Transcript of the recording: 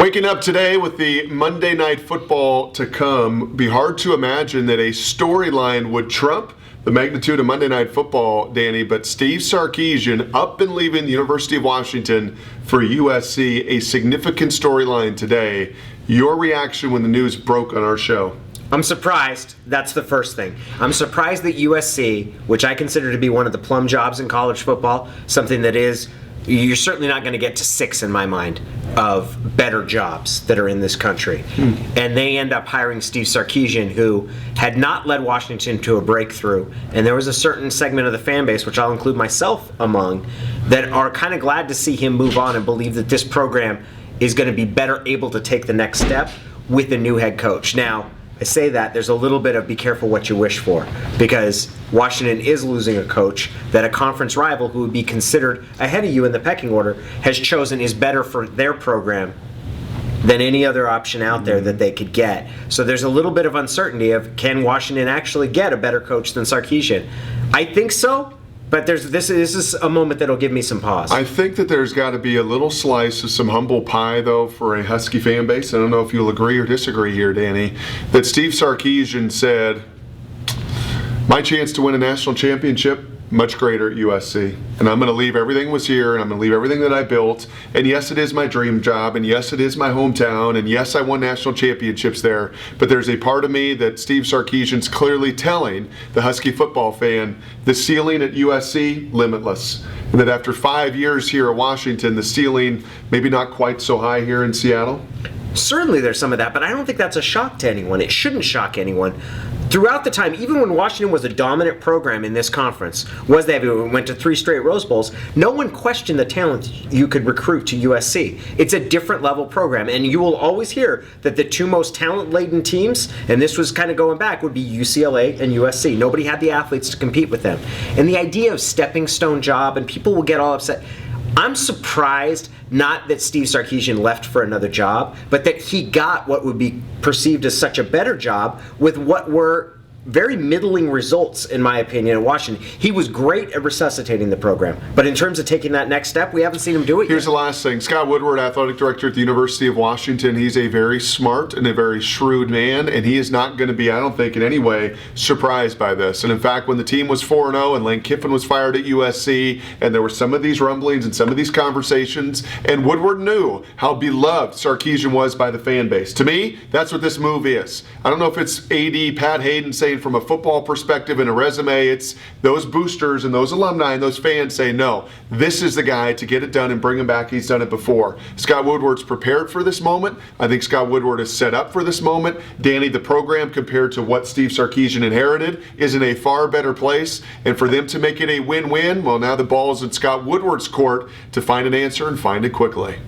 Waking up today with the Monday Night Football to come, be hard to imagine that a storyline would trump the magnitude of Monday Night Football, Danny, but Steve Sarkisian up and leaving the University of Washington for USC, a significant storyline today. Your reaction when the news broke on our show? I'm surprised. That's the first thing. I'm surprised that USC, which I consider to be one of the plum jobs in college football, something that is, you're certainly not going to get to 6 in my mind of better jobs that are in this country. And they end up hiring Steve Sarkisian, who had not led Washington to a breakthrough. And there was a certain segment of the fan base, which I'll include myself among, that are kind of glad to see him move on and believe that this program is going to be better able to take the next step with the new head coach. Now, I say that, there's a little bit of be careful what you wish for, because Washington is losing a coach that a conference rival who would be considered ahead of you in the pecking order has chosen is better for their program than any other option out there that they could get. So there's a little bit of uncertainty of, can Washington actually get a better coach than Sarkisian? I think so. But this is a moment that'll give me some pause. I think that there's got to be a little slice of some humble pie, though, for a Husky fan base. I don't know if you'll agree or disagree here, Danny, that Steve Sarkisian said, my chance to win a national championship, much greater at USC. And I'm going to leave everything was here, and I'm going to leave everything that I built. And yes, it is my dream job, and yes, it is my hometown, and yes, I won national championships there. But there's a part of me that Steve Sarkisian's clearly telling the Husky football fan, the ceiling at USC, limitless. And that after 5 years here at Washington, the ceiling maybe not quite so high here in Seattle. Certainly there's some of that, but I don't think that's a shock to anyone. It shouldn't shock anyone. Throughout the time, even when Washington was a dominant program in this conference, went to 3 straight Rose Bowls, no one questioned the talent you could recruit to USC. It's a different level program, and you will always hear that the 2 most talent-laden teams, and this was kind of going back, would be UCLA and USC. Nobody had the athletes to compete with them. And the idea of stepping stone job, and people will get all upset. I'm surprised not that Steve Sarkisian left for another job, but that he got what would be perceived as such a better job with what were very middling results, in my opinion, at Washington. He was great at resuscitating the program, but in terms of taking that next step, we haven't seen him do it Here's yet. the last thing. Scott Woodward, athletic director at the University of Washington, he's a very smart and a very shrewd man, and he is not going to be, I don't think, in any way surprised by this. And in fact, when the team was 4-0 and Lane Kiffin was fired at USC, and there were some of these rumblings and some of these conversations, and Woodward knew how beloved Sarkisian was by the fan base. To me, that's what this move is. I don't know if it's AD Pat Hayden saying from a football perspective and a resume, it's those boosters and those alumni and those fans say, no, this is the guy to get it done and bring him back. He's done it before. Scott Woodward's prepared for this moment. I think Scott Woodward is set up for this moment. Danny, the program compared to what Steve Sarkisian inherited is in a far better place. And for them to make it a win-win, well, now the ball is in Scott Woodward's court to find an answer and find it quickly.